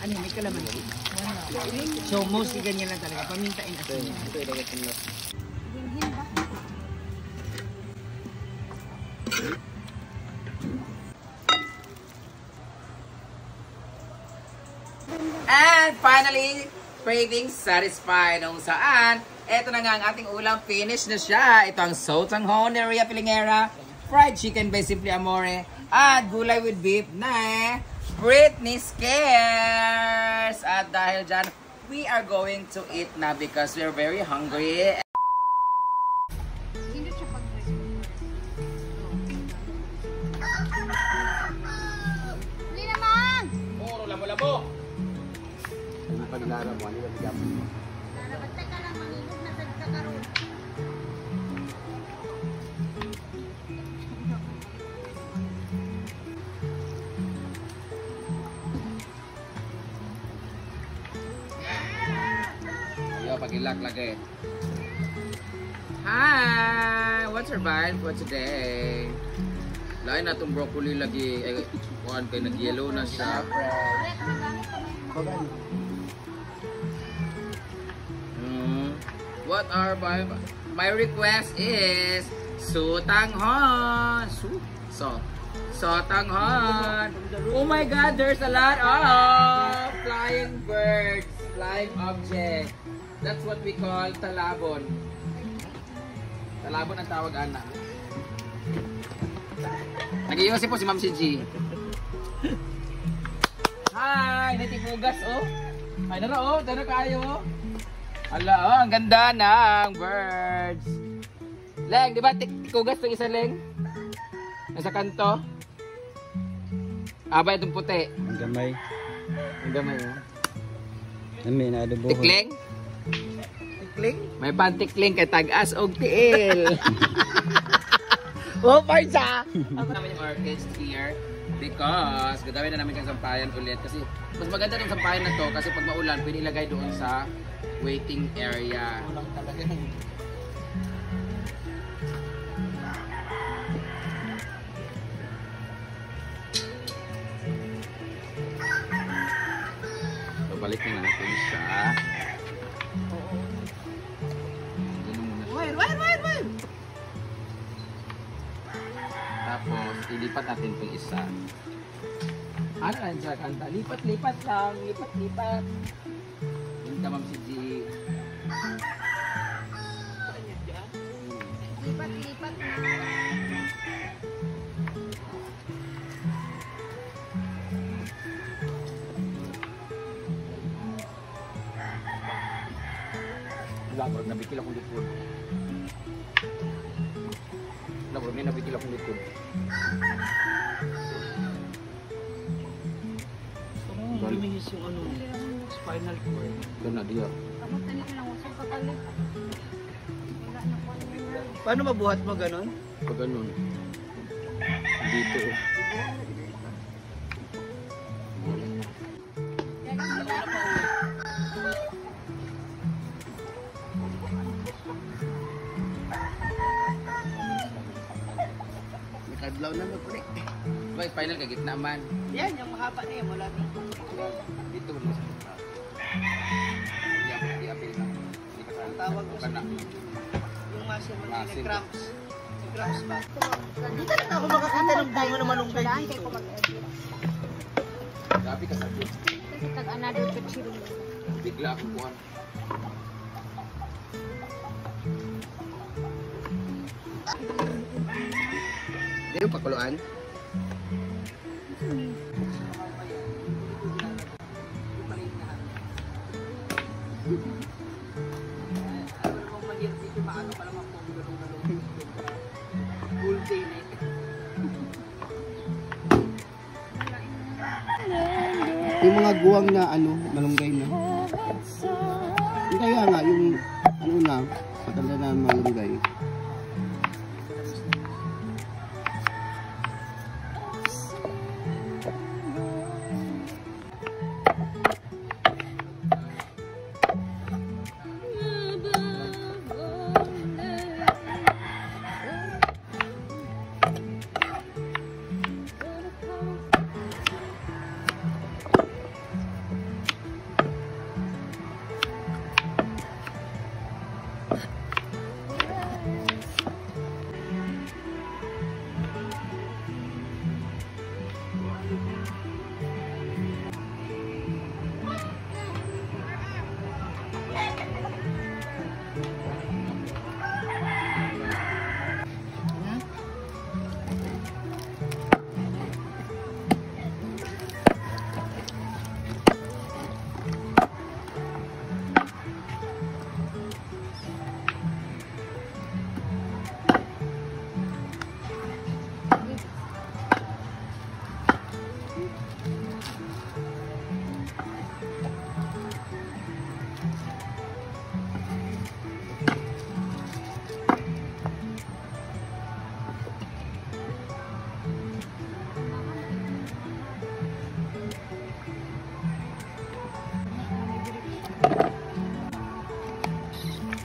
Ano, may kalamansi. So, mostly ganyan lang talaga. Paminta and asin. Ito ilagay ko na. And finally, craving satisfied. Kung saan, eto na nga ang ating ulam. Finish na siya. Ito ang sotanghon ni Rhea Pilingera. Fried chicken by Simply Amore. At gulay with beef na Britney Scares. At dahil dyan, we are going to eat na because we're very hungry. Hindi naman! Puro labo-labo. Paglara mo, ano ba mo? Narabatay ka lang, manginod na sa karoon. Yo, pag-ilak lagi. Hi! What's your vibe for today? Lain na itong broccoli lagi. Eh, kuhan kayo, nag-yellow na siya. What are my request is sotanghon. Sotanghon. Oh my God, there's a lot of flying birds, flying objects. That's what we call talabon. Talabon ang tawag, anak. Nag-iosip po si Ma'am si G. Hi! Natikugas, oh. Ay, nara, oh. Tara kayo, oh. Ala, oh. Ang ganda ng birds. Leng, di ba tikugas itong isa, Leng? Nasa kanto. Aba, itong puti. Ang gamay. Ang gamay, oh. Amin, adobo. Tikling? Tikling? May pantikling kay tag-as og tiil. Oh, parsa! Ako naman yung orchids here because gagawin na namin yung sampayan ulit kasi mas maganda yung sampayan na to kasi pag maulan pwede ilagay doon sa waiting area. Ulang talaga. So, balik na natin siya. Wait! Tapos, ilipat natin itong isa. Ano lang siya kanta? Lipat-lipat lang. Lipat-lipat. Yun ka, Ma'am si G. Lipat-lipat na. Labor, nabikil akong likod. Labor, may nabikil akong likod. Lumihis yung ano, spinal cord. Ito na diya. Tapos na nito lang, usap kapalit. Paano mabuhat mo ganon? Pag ganun. Dito. Nakadlaw na mo pre. May spinal ka, gitna man. Yan, yung mahaba na yan, wala dito. Dito mo sa gitna. Di-apil na. Hindi ka saan. Tawag mo sa na. yung muscle mo, Muscle. yung cramps. Yung cramps ba? Dito na ako makakita ng bunga na malunggay dito. Grabe ka sa dito. Kasi tag-another picture. Bigla ako kuhan. Hindi yung pakuluan? Yung mga guwang na ano, malunggay na. Yung kaya nga, yung ano na, matanda na malunggay.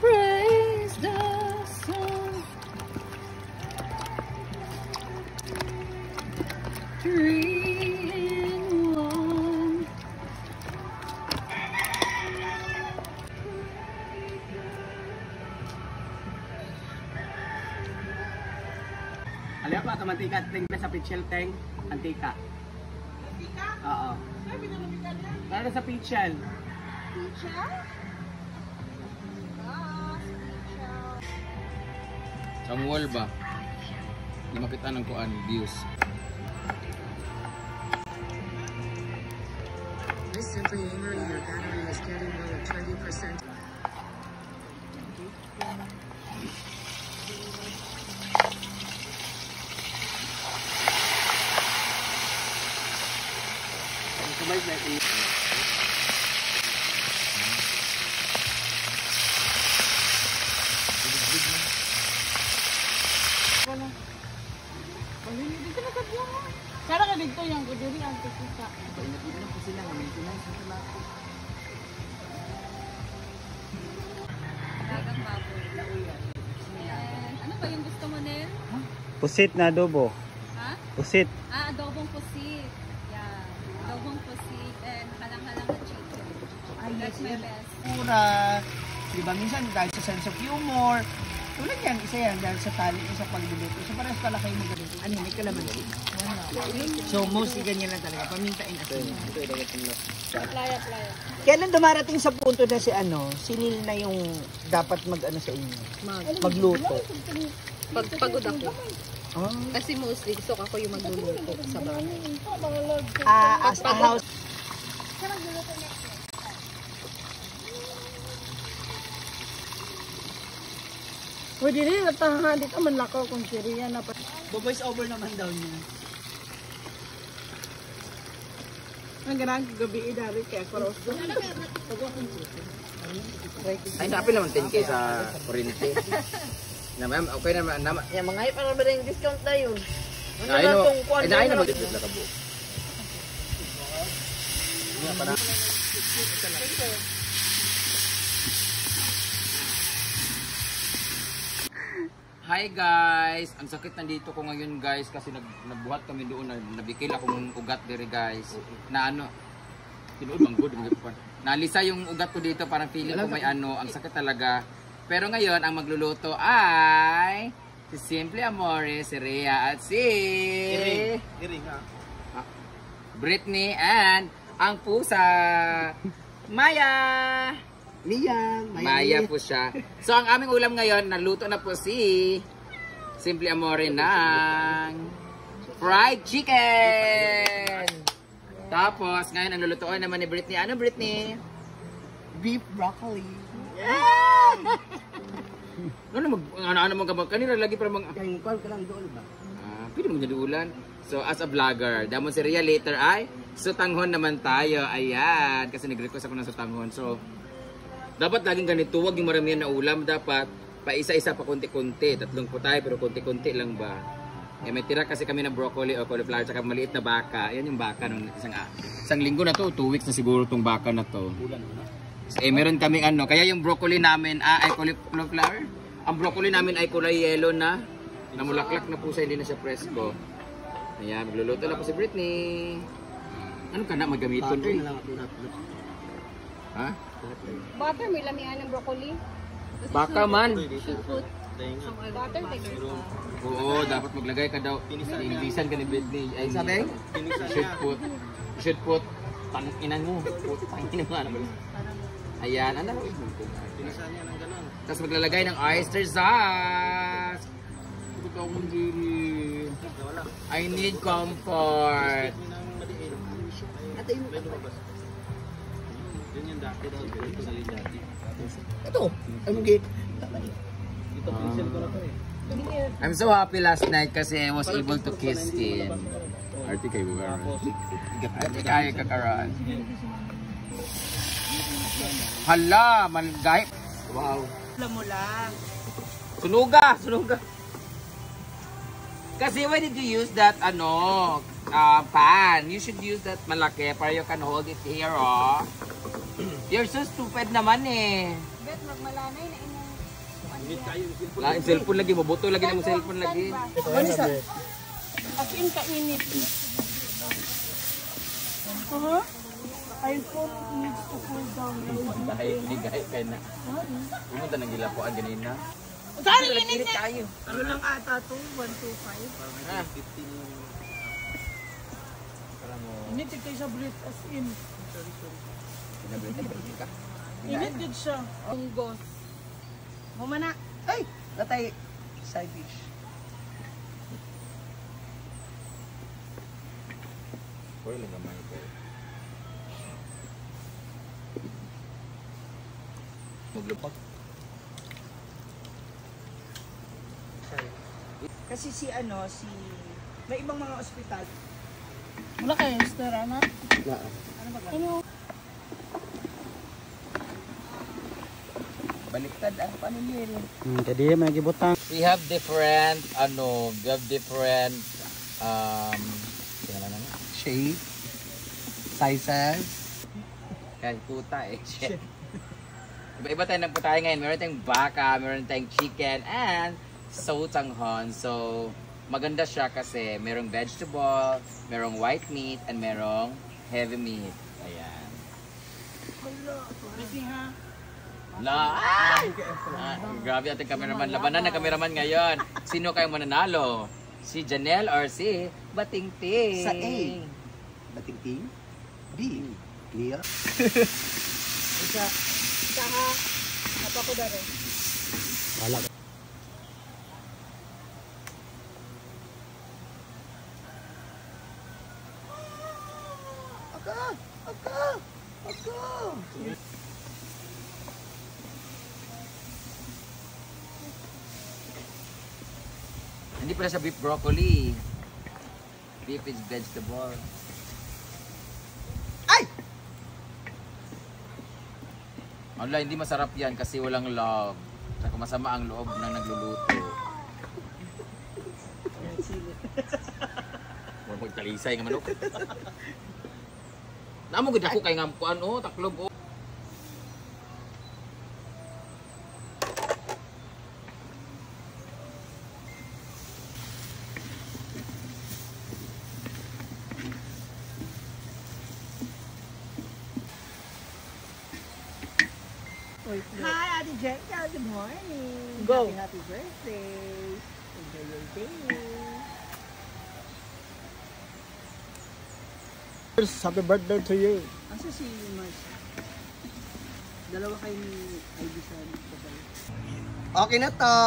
Praise the sun. 3 in 1. Alam pa ka mantika ting sa pitchel teng antika. Antika? Oo. Ay binalamigan yan. Para sa pitchel. Teacher? Sa wall ba? Hindi makita ng kuan views. This Simply Amory, your battery is getting low at 20%. Sabay na ini. Kaya ka dito yung kudiri ang tikita. Ingat-ingat po sila ng maintenance sa lahat. Dagang baboy. Ano ba yung gusto mo, Nel? Pusit na adobo. Ha? Pusit. Adobong pusit. Yeah. Adobong pusit and halang-halang na chicken. That's my best. Pura. Diba minsan dahil sa sense of humor. Tulad yan, isa yan dahil sa tali, isa pagluluto. So parehas pala kayo magaluto. Ano, may kalamansi. So mostly ganyan lang talaga. Pamintain at Playa. Kailan dumarating sa punto na si si Neil na yung dapat mag-ano sa inyo? Magluto. Pagod ako. Oh. Kasi mostly gusto ako yung magluluto sa bahay. As a house. Pwede rin, natahan dito man lakaw kung siriya na pa. Voice over naman daw niya. Ang ganang gabi idari kaya karos ko. Ay, napil naman 10k sa kuryente. Na ma'am, okay naman. Yan, mga para ba yung discount na yun? Ay, na mag-discount na kabo. Hi guys! Ang sakit nandito ko ngayon guys kasi nagbuhat kami doon, nabikil akong ugat dire guys. Na tinuod bang good, nalisa yung ugat ko dito, parang feeling ko may ang sakit talaga. Pero ngayon, ang magluluto ay si Simply Amore, si Rhea at si Iring ha. Britney and ang pusa Maya! Maya po siya. So ang aming ulam ngayon, naluto na po si Simply Amore ng fried chicken. Tapos ngayon ang lulutuin naman ni Britney. Ano Britney? Beef broccoli. Ano mo kabag kanina lagi para mga Yung kwan ka lang doon ba? pwede mo ulan. So as a vlogger, damon si Rhea later ay sutanghon naman tayo. Ayan, kasi nag-request ako ng sutanghon. So dapat laging ganito, huwag yung maramihan na ulam. Dapat pa isa-isa pa konti-konti. Tatlong po tayo pero konti-konti lang ba. May tira kasi kami ng broccoli o cauliflower tsaka maliit na baka. Ayan yung baka nung isang linggo na to, 2 weeks na siguro tong baka na to. So, meron kami kaya yung broccoli namin ay cauliflower. Ang broccoli namin ay kulay yellow na namulaklak na po siya, hindi na siya presko. Ayan, magluluto na po si Britney. Ano ka na magamiton rin? Ha? Butter, may lamian ng broccoli. Baka man. Seafood. Butter, take Oo, dapat maglagay ka daw. Inglesan ka ni Britney. Ay, sabi? You should put tanginan mo. Tanginan mo. Ayan, ano? Tapos maglalagay ng oyster sauce. I need comfort. Ito, ang gate. Dito, pincel ko na to eh. I'm so happy last night kasi I was able to kiss him. Arte kayo ba? Arte kayo kakaroon. Hala, malgay. Wow. Alam mo lang. Sunuga, sunuga. Kasi why did you use that pan? You should use that malaki para you can hold it here, oh. You're so stupid naman eh. Bet, magmalanay na imong Lain cellphone lagi, mabuto lagi na mo cellphone lagi. Vanessa, as in kainit. iPhone needs to cool down. Dahil kayo na. Pumunta ng gilapuan ganina. Saan init niya? Tayo. Ano lang ata to? 125? Init kayo sa Brit as in. Init din siya. Unggos. Humana. Ay! Natay side dish. Pwede lang gamay ko. Maglupak. Kasi si may ibang mga ospital. Wala kayo, restaurant? Ano ba? Baliktad ang panilil. Jadi may gibutang. We have different Shape. Sizes. Kahit puta eh. Shit. Iba-iba tayo ng putahe ngayon. Meron tayong baka, meron tayong chicken, and sotanghon. So, maganda siya kasi merong vegetable, merong white meat, and merong heavy meat. Ayan. Grabe ating cameraman. Labanan na cameraman ngayon. Sino kayong mananalo? Si Janelle or si Batingting? Sa A. Batingting. B. Clear. Saka, napako na rin. Wala. Hindi pala sa beef broccoli. Beef is vegetable. Ay! Wala, hindi masarap yan kasi walang love. Saka masama ang loob ng nagluluto. Huwag magtalisay nga manok. Namugod ako kay nga ano, taklob o. Hi, Ate Jenka. Good morning. Go. Happy birthday. Enjoy your day. Happy birthday to you. Asa si Mars? Dalawa kayo ni Ivy sa babay. Okay na to.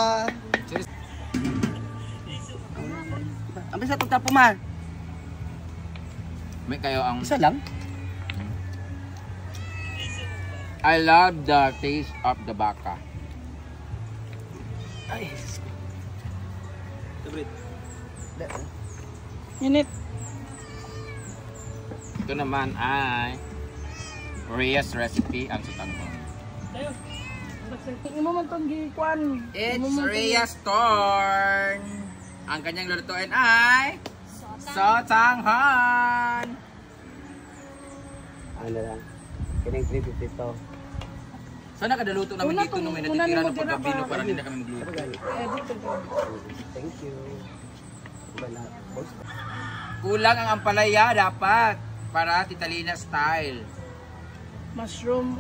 Ang bisa pagtapo man. May kayo ang... Isa lang. I love the taste of the baka. Ay. Init. Ito naman ay Rhea's recipe ang sotanghon. Tingin mo man itong gikwan. It's Rhea's corn. Ang kanyang lulutuin ay sotanghon. Ano lang. Kining 350 to. Sana kadaluto namin dito nung may natitira ng pagkabino para hindi na kami magluto. Thank you. Iba na. Boss. Kulang ang ampalaya dapat para Tita Lina style. Mushroom.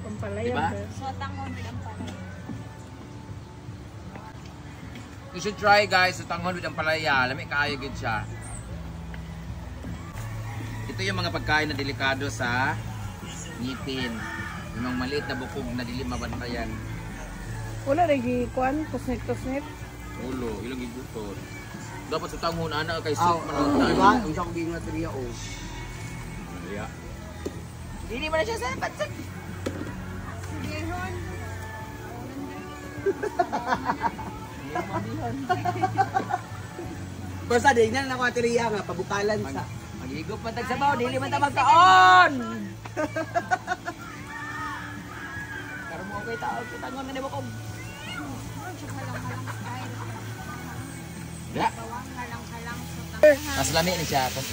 Pampalaya. Diba? sotanghon with ang palay. You should try guys, sotanghon with ampalaya. Lami kaayo gid siya. Ito yung mga pagkain na delikado sa ngipin. Yung mga maliit na bukog na dili mabantayan. Wala rin gikwan. Kusnit-kusnit. Ulo, ilang gigutot. Dapat sotanghon ana kay Oh, soup man diba? Ang sakong bingat riya o. Yeah. Hindi mo na siya sa patsik. Basta din na ako ateriya nga pabukalan sa. Magigop man tag sabaw, dili man ta magkaon. Karon mo kay tao, kita ngon na mo ko. Ya. Mas lami ni siya ako.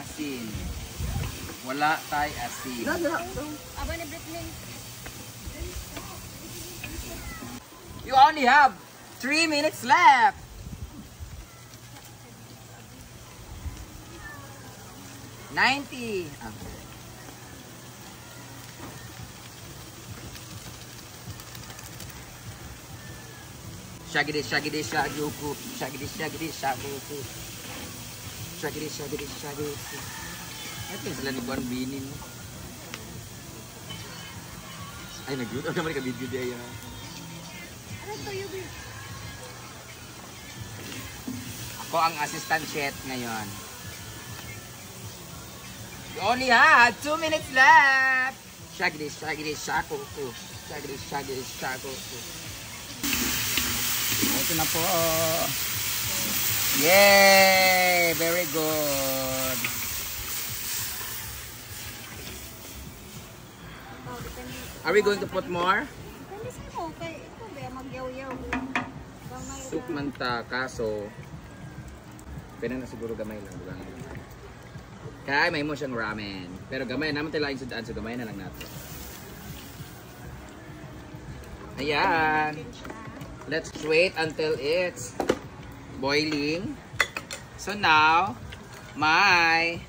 Asin. Wala tay asin. Aba ni Britney. You only have 3 minutes left. $90. Shaggy shaguku. Shaggy shaguku. Shaggy shaguku. Ito yung sila ni Buwan Binin. Ay, nag-group. Ako naman ka-video dia yan. Ako ang assistant chef ngayon. You only have 2 minutes left. Shaggy shaguku. Shaggy shaguku. Ito na po. Yay! Very good. Are we going to put more? Depende sa mo. Kaya ito ba, magyaw-yaw. Soup man ta, kaso pwede na siguro gamay lang. Kaya may mo siyang ramen. Pero gamay naman tayo laing sudaan, so gamay na lang natin. Ayan. Let's wait until it's boiling. So now, my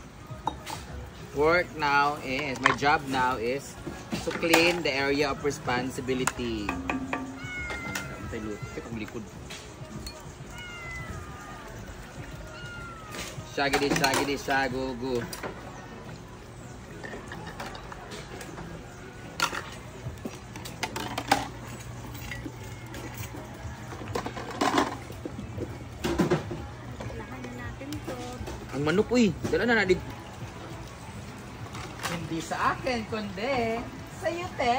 job now is to clean the area of responsibility. Shaggy shagugu. Ang manok uy, dala na dito. Hindi sa akin kundi sa iyo te.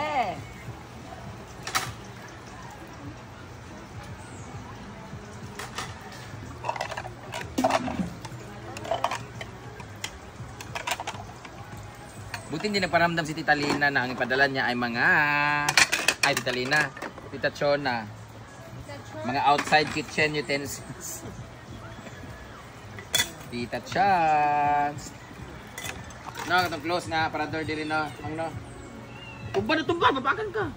Buti hindi nagparamdam si Tita Lina na ang ipadala niya ay Tita Lina, Tita Chona. Mga outside kitchen utensils. Tita Chance. No, itong close na para door dili na. Ang no. Tumba, babakan ka.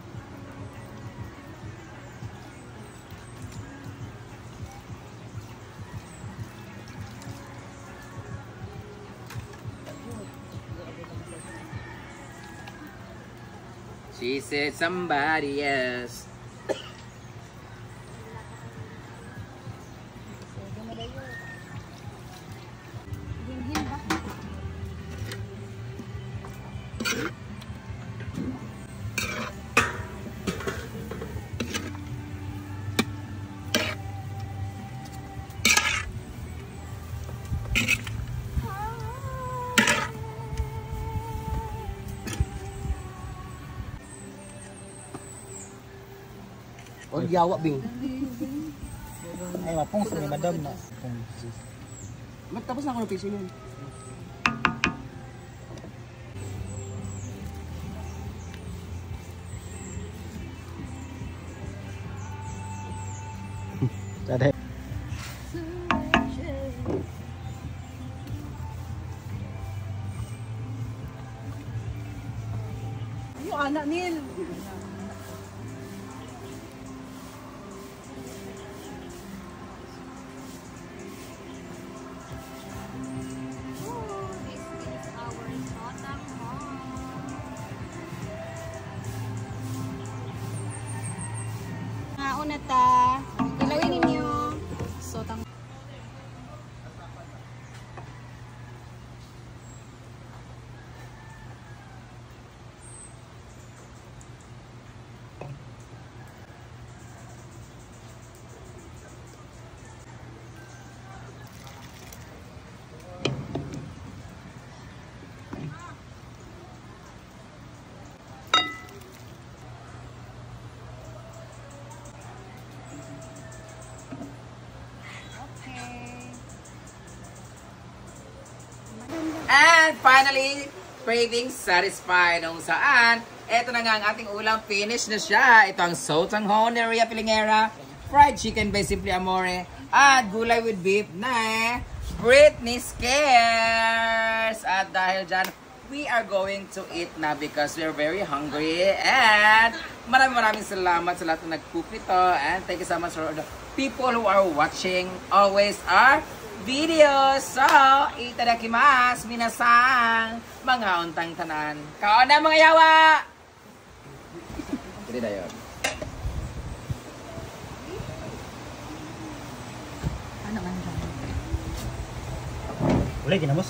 She said somebody else. O yawa bing. Ay, mapong sa ni madam na. Matapos na ako ng piso yun. Tadi. Yung anak Neil. Una ta, ilawin ninyo. So, And finally, craving satisfied kung saan. Ito na nga ang ating ulam. Finish na siya. Ito ang Sotanghon Area Pilingera. Fried chicken by Simply Amore. At gulay with beef na Britney Scares. At dahil dyan, we are going to eat na because we are very hungry. And maraming salamat sa lahat na nag-cook nito. And thank you so much for the people who are watching always our videos. So, itadakimasu minasang mga untang tanan. Kaon na mga yawa! Hindi na yun. Ano man dyan? Wala, ginamos.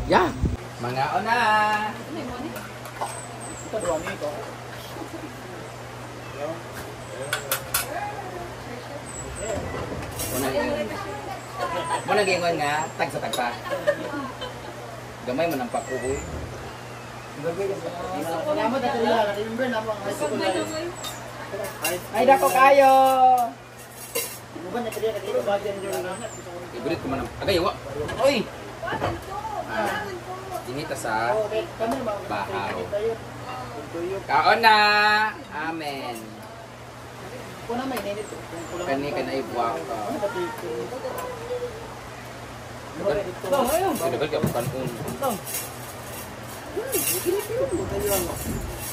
Yeah! Mga ona! Muna gingon nga, tag sa tagpa. Gamay mo ng pakuhoy. Ay, dako kayo! Ibrit ko man ang... Agay, wa! Uy! Dinita sa bahaw. Kaon na! Amen. Kani ka na ibuwak ka. Dagal ka pa kanon.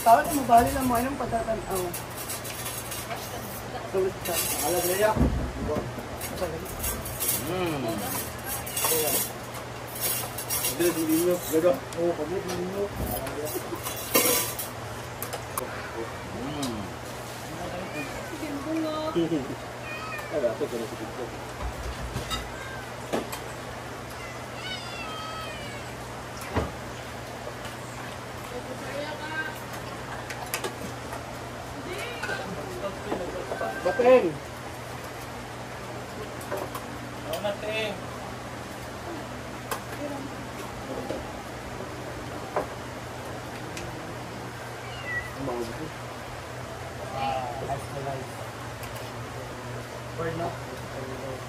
Tawag mo, bali na mo, anong patatanaw? Alag na yak. Bateng!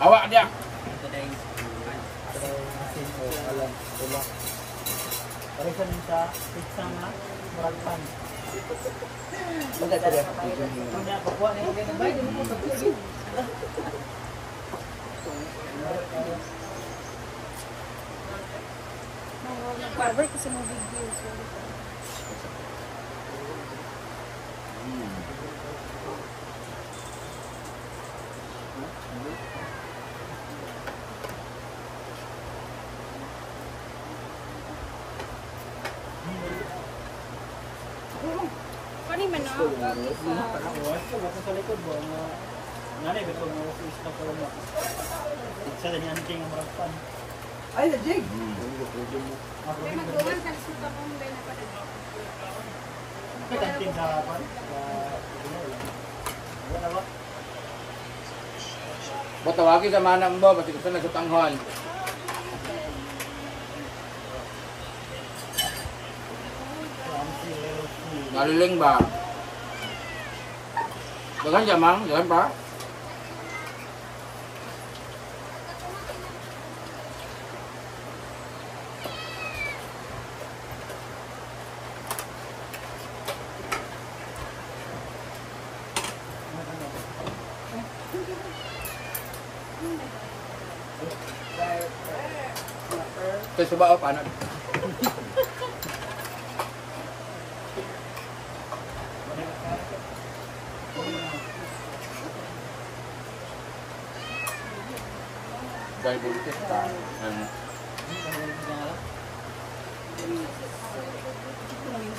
Awak dia! Parisan sa pizza nga, murag pan. Kanya, pakuha na yung ganun. Bay, dito po sa pizza. Cover kasi mo video. Kani man na? Sa likod mo, nanay, beto mo sa isla ko lang. Pizza na niyan king ang murag pan. Ay, na Jig! May magduman sa suka kong ben na pala. Kantin sa pan. Wala ba? Tawagin sa manang mo, basta gusto na sa tanghon. Naliling ba? Dagan jamang, dagan pa? Kasi ba o paano? Diabetes ka.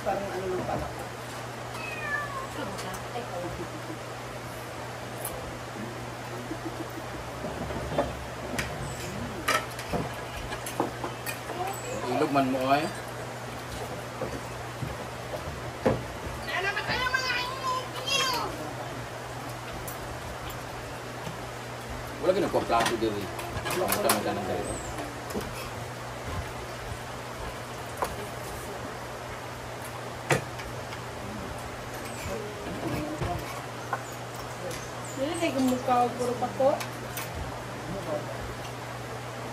Parang ano lang pala. Ilog man mo ay. Wala ka nagpa-plato diri. Tama-tama ng diri. Dili kay gumukha og puro pato.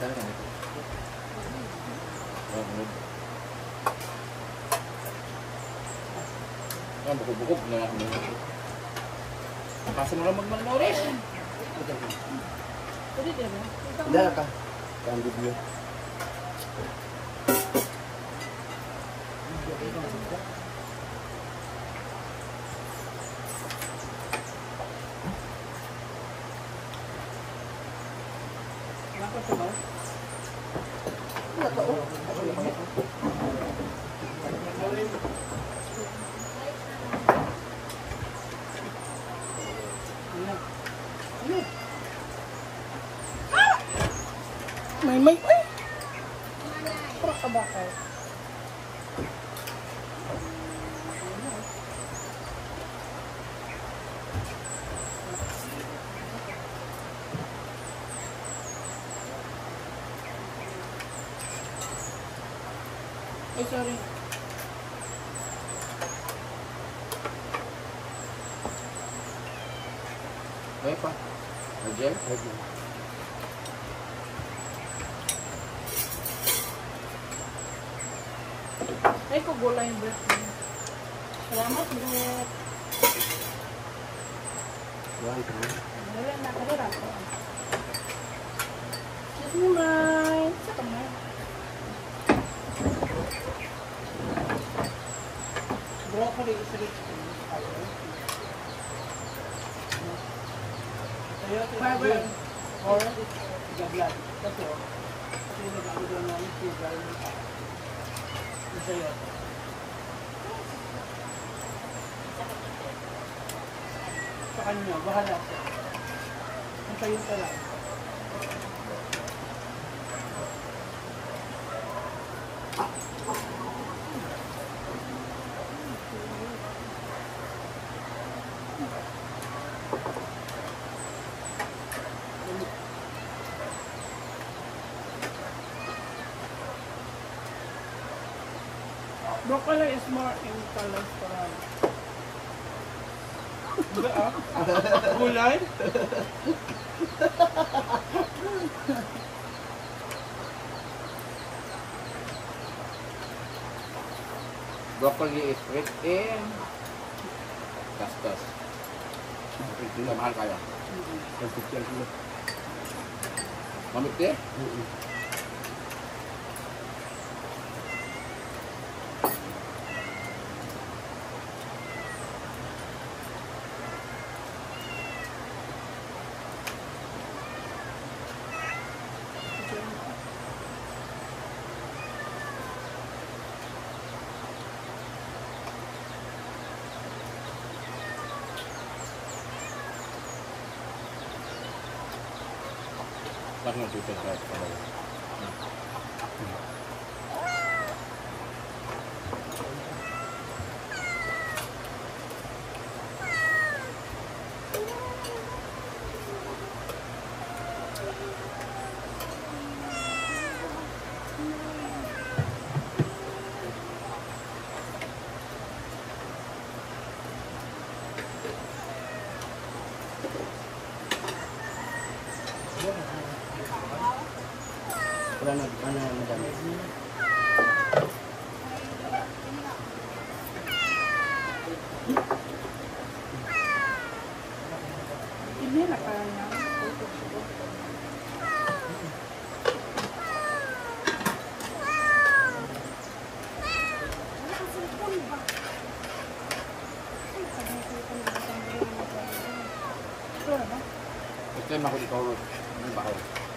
Dali ka nito. Bukog-bukog na ako. Kasi mo lang magmanmoris. Hindi ka. Ang bibyo. May. Ay! Para ka ba kayo? Ay, sorry. Okay pa. Agel? Ay, ko gulay yung breath mo. Salamat, breath. Buwan ka na. Wala na, kalira ko. Yes, mulay. Sa kamay. Broccoli is rich in fiber. Fiber or gablan. Kasi nag-ano doon namin sugar yung sayo. Sa kanya, bahala siya. Ang sayo ka lang. Broccoli is more in cholesterol. Gulay? Broccoli is rich in gastos. Ito na mahal kaya. Mamit din? Bakit nagtutod ka sa palaw? Wala na, madami. Hindi na kaya. Ito yung ako ikaw. Ano ba ako?